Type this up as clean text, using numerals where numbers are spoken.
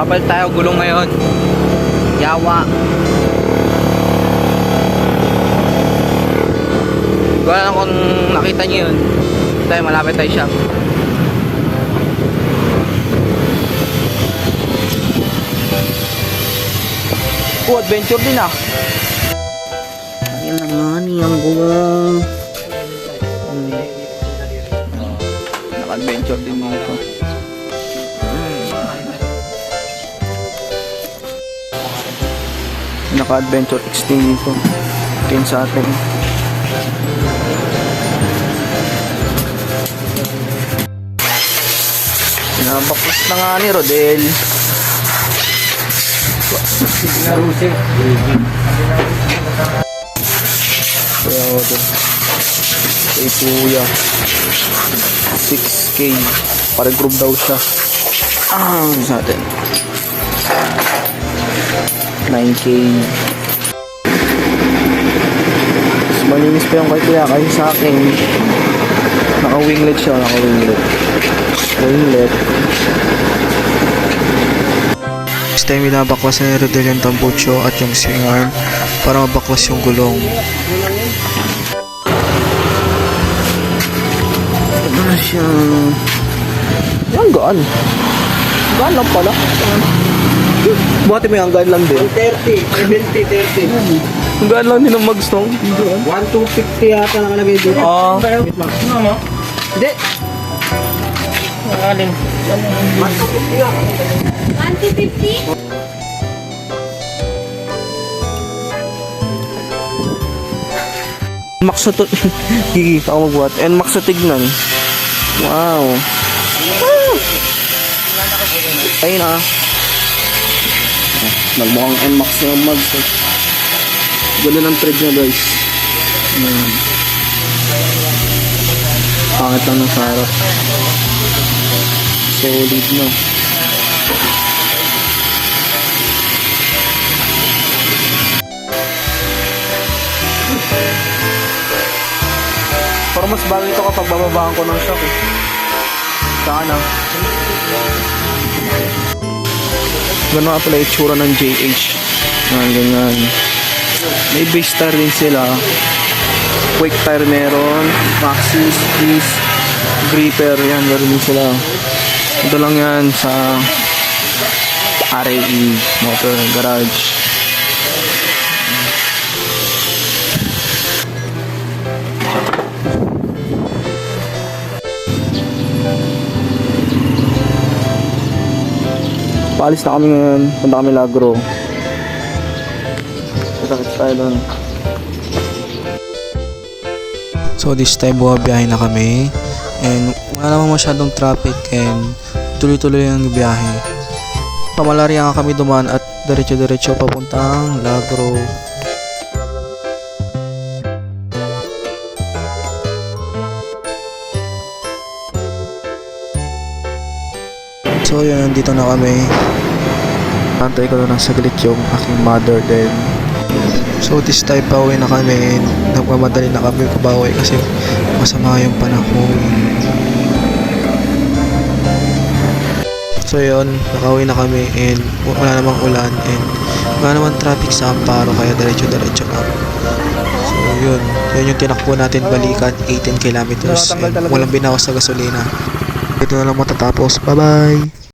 Papalit tayo gulong ngayon. Yawa. Wala lang kung nakita nyo yun. Tayo, malapit tayo shop. Oh, adventure din ah. Ayan na nga niyang gulong. Naka-adventure din mo ito. Naka-adventure X10 dito. 10 sa atin. Pinapaklas na nga ni Rodel. Naruse. Kaya Rodel. Kay Kuya. 6K. Pare-group daw siya. Sa atin. 9K. Mas malinis pa yung kay Kuya kasi sa akin. Naka-winglet siya. Naka-winglet. Winglet. Next time binabaklas na ni Rodel yung tambucho at yung swing arm para mabaklas yung gulong. Ano na siya? Yan, gaan. Gaan lang pala. Buhati mo yung gaan lang din. 30, 70, 30. Ang gaan lang din ng magstong. 1,250 yata nakalagay dito. Wait lang. Hindi. Alin? 1,250 nga. 1,250? Max na to. Gigi, ako magbuhat. And max na tignan. Wow. Ayun na. Nagmukhang NMAX na yung mags. Ganun ang thread niya guys. Pangit lang ng sarap. Solid no. Pero mas bagay ito kapag bababaan ko ng shock eh. Saka na. Ganun nga pala itsura ng JH. Ganyan. May base tire din sila. Quick tire meron. Maxis, Keys, gripper. Yan, meron din sila. Ito lang yan sa RAE Motor Garage. Paalis na kami ngayon. Punta kami Lagro. Sakit tayo doon. So this time bumabiyahe na kami and wala namang masyadong traffic and tuloy-tuloy ang biyahe. Pamalarya nga kami dumaan at diretso-diretso papuntang Lagro. So yun, nandito na kami. Antay ko na ng saglit yung aking mother din. So this time pauwi na kami and nagmamadali na kami pabawi kasi masama yung panahon. So yun, nakauwi na kami and wala namang ulan and wala namang traffic sa Amparo kaya diretso-diretso na. So yun yung tinakbo natin balikan 18 kilometers and walang binawas sa gasolina. Ito na lang matatapos. Bye bye!